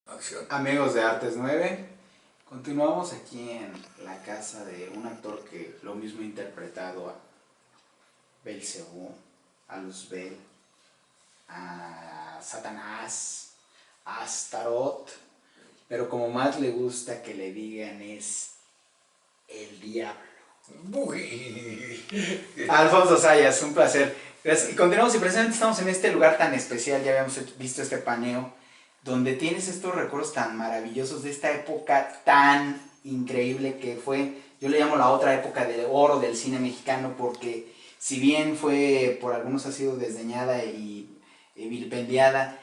Acción. Amigos de Artes 9, continuamos aquí en la casa de un actor que lo mismo ha interpretado a Belcebú, a Luzbel, a Satanás, a Astaroth, pero como más le gusta que le digan es el diablo. Uy. Alfonso Sayas, un placer. Gracias. Y continuamos, y precisamente estamos en este lugar tan especial, ya habíamos visto este paneo, donde tienes estos recuerdos tan maravillosos de esta época tan increíble que fue, yo le llamo la otra época de oro del cine mexicano, porque si bien fue, por algunos ha sido desdeñada y vilipendiada,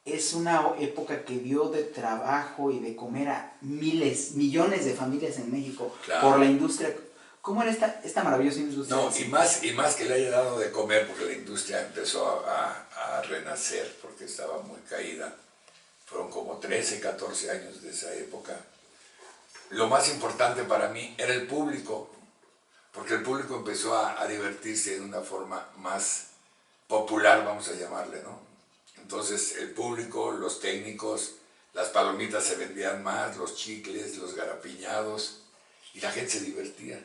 es una época que dio de trabajo y de comer a miles, millones de familias en México, Claro. por la industria. ¿Cómo era esta maravillosa industria? No, y más que le haya dado de comer, porque la industria empezó a renacer, porque estaba muy caída. Fueron como 13, 14 años de esa época. Lo más importante para mí era el público, porque el público empezó a divertirse de una forma más popular, vamos a llamarle, ¿no? Entonces el público, los técnicos, las palomitas se vendían más, los chicles, los garapiñados, y la gente se divertía.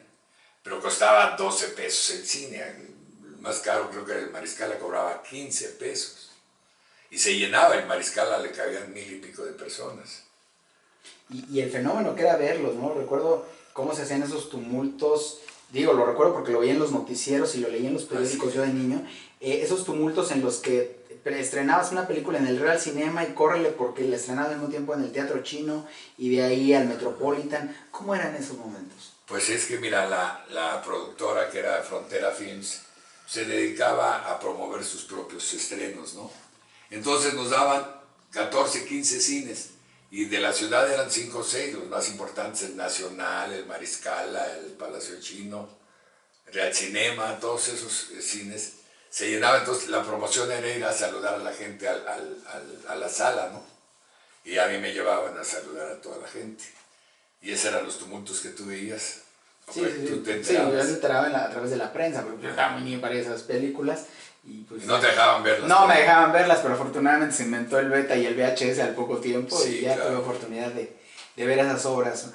Pero costaba 12 pesos el cine, el más caro creo que era el Mariscala, cobraba 15 pesos. Y se llenaba el Mariscala, le cabían 1000 y pico de personas. Y el fenómeno que era verlos, ¿no? Recuerdo cómo se hacían esos tumultos, digo, lo recuerdo porque lo veía en los noticieros y lo leía en los periódicos yo de niño, esos tumultos en los que estrenabas una película en el Real Cinema y córrele porque la estrenaba al mismo tiempo en el Teatro Chino y de ahí al Metropolitan. ¿Cómo eran esos momentos? Pues es que mira, la productora que era Frontera Films se dedicaba a promover sus propios estrenos, ¿no? Entonces nos daban 14, 15 cines y de la ciudad eran 5 o 6, los más importantes, el Nacional, el Mariscala, el Palacio Chino, el Real Cinema, todos esos cines se llenaban. Entonces la promoción era ir a saludar a la gente a la sala, ¿no? Y a mí me llevaban a saludar a toda la gente. Y esos eran los tumultos que tú veías. Sí, ¿Tú te sí, yo enterabas? me enteraba a través de la prensa, porque yo estaba muy niño para esas películas. Y pues, no te dejaban verlas. No me dejaban verlas, pero afortunadamente se inventó el beta y el VHS al poco tiempo, Sí, y ya claro. tuve oportunidad de ver esas obras.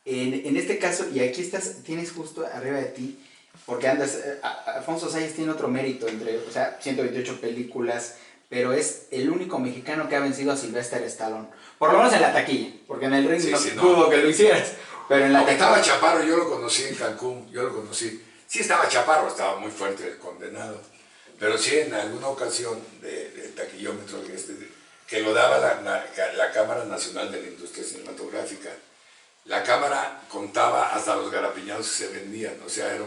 En este caso, y aquí tienes justo arriba de ti, porque andas, Alfonso Sayas tiene otro mérito, o sea, 128 películas, pero es el único mexicano que ha vencido a Sylvester Stallone, por lo menos en la taquilla, porque en el ring no dudo que lo hicieras, pero en la Aunque taquilla... estaba chaparro, yo lo conocí en Cancún, yo lo conocí. Sí estaba chaparro, estaba muy fuerte el condenado, pero sí en alguna ocasión de taquillómetro que lo daba la Cámara Nacional de la Industria Cinematográfica. La Cámara contaba hasta los garapiñados que se vendían, o sea, era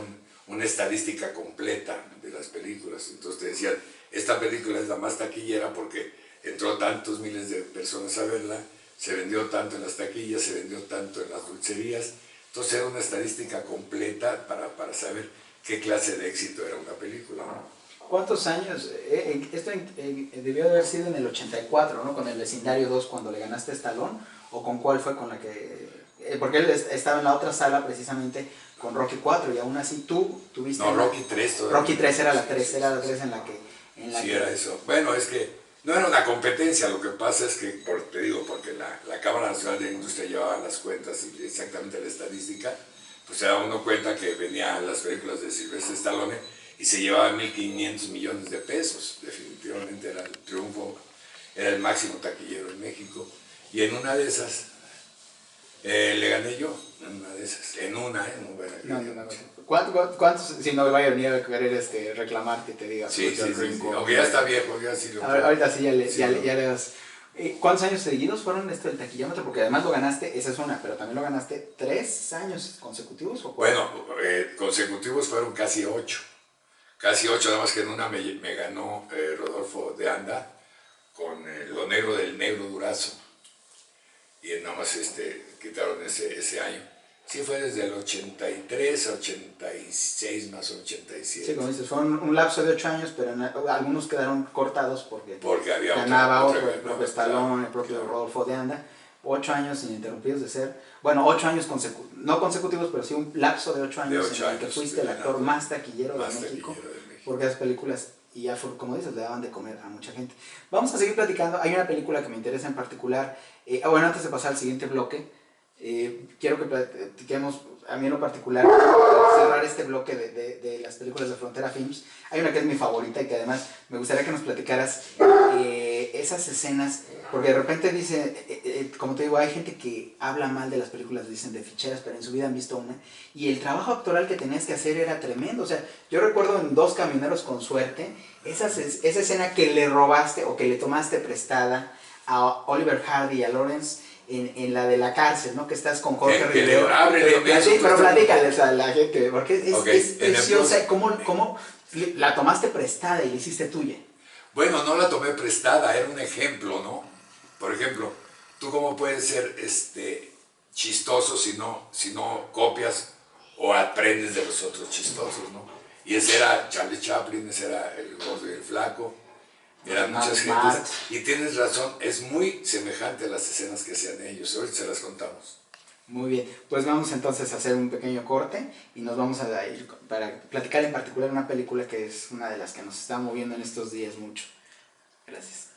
una estadística completa de las películas. Entonces te decían, esta película es la más taquillera porque entró tantos miles de personas a verla, se vendió tanto en las taquillas, se vendió tanto en las dulcerías. Entonces era una estadística completa para saber qué clase de éxito era una película, ¿no? ¿Cuántos años? Esto debió de haber sido en el 84, ¿no? Con el Vecindario 2, cuando le ganaste a Stallone, ¿o con cuál fue con la que...? Porque él estaba en la otra sala precisamente con Rocky 4, y aún así tú tuviste... No, Rocky 3 todavía. Rocky 3 era la 3, sí, era la 3 en la que... Sí, era eso. Bueno, es que no era una competencia, lo que pasa es que, te digo, porque la Cámara Nacional de la Industria llevaba las cuentas y exactamente la estadística, pues se daba uno cuenta que venían las películas de Sylvester Stallone y se llevaban 1.500 millones de pesos. Definitivamente era el triunfo, era el máximo taquillero en México. Y en una de esas, le gané yo, en una de esas, No. ¿Cuántos, si no vaya a venir a querer reclamarte, te diga? Sí, aunque ya está viejo, ya sí lo... Ahorita sí ya le das... ¿Cuántos años seguidos fueron esto del taquillómetro? Porque además lo ganaste, esa es una, pero también lo ganaste 3 años consecutivos, ¿o cuál? Bueno, consecutivos fueron casi 8. Casi 8, nada más que en una me ganó Rodolfo de Anda con Lo Negro del Negro Durazo. Y nada más quitaron ese año. Sí, fue desde el 83, 86 más 87. Sí, como dices, fue un lapso de 8 años, pero algunos quedaron cortados porque había ganaba otra, otro, el propio Stallone, el propio Rodolfo de Anda. 8 años ininterrumpidos de ser, bueno, 8 años no consecutivos, pero sí un lapso de 8 años en el que fuiste el actor más taquillero de México, porque esas películas y ya fue, como dices, le daban de comer a mucha gente. Vamos a seguir platicando. Hay una película que me interesa en particular. Bueno, antes de pasar al siguiente bloque, quiero que platiquemos, a mí en lo particular, para cerrar este bloque de las películas de Frontera Films. Hay una que es mi favorita y que además me gustaría que nos platicaras esas escenas, porque de repente dice, como te digo, hay gente que habla mal de las películas, dicen de ficheras, pero en su vida han visto una, y el trabajo actoral que tenías que hacer era tremendo. O sea, yo recuerdo en Dos Camioneros con Suerte, esa escena que le robaste o que le tomaste prestada a Oliver Hardy y a Lawrence en la de la cárcel, ¿no? Que estás con Jorge Rivero. Pero platícales a la gente, porque es preciosa. ¿Cómo la tomaste prestada y la hiciste tuya? Bueno, no la tomé prestada, era un ejemplo, ¿no? Por ejemplo, ¿tú cómo puedes ser chistoso si no copias o aprendes de los otros chistosos, ¿no? Y ese era Charlie Chaplin, ese era el gordo y el flaco, eran muchas gentes. Y tienes razón, es muy semejante a las escenas que hacían ellos, ahorita se las contamos. Muy bien, pues vamos entonces a hacer un pequeño corte y nos vamos a ir para platicar en particular una película que es una de las que nos está moviendo en estos días mucho. Gracias.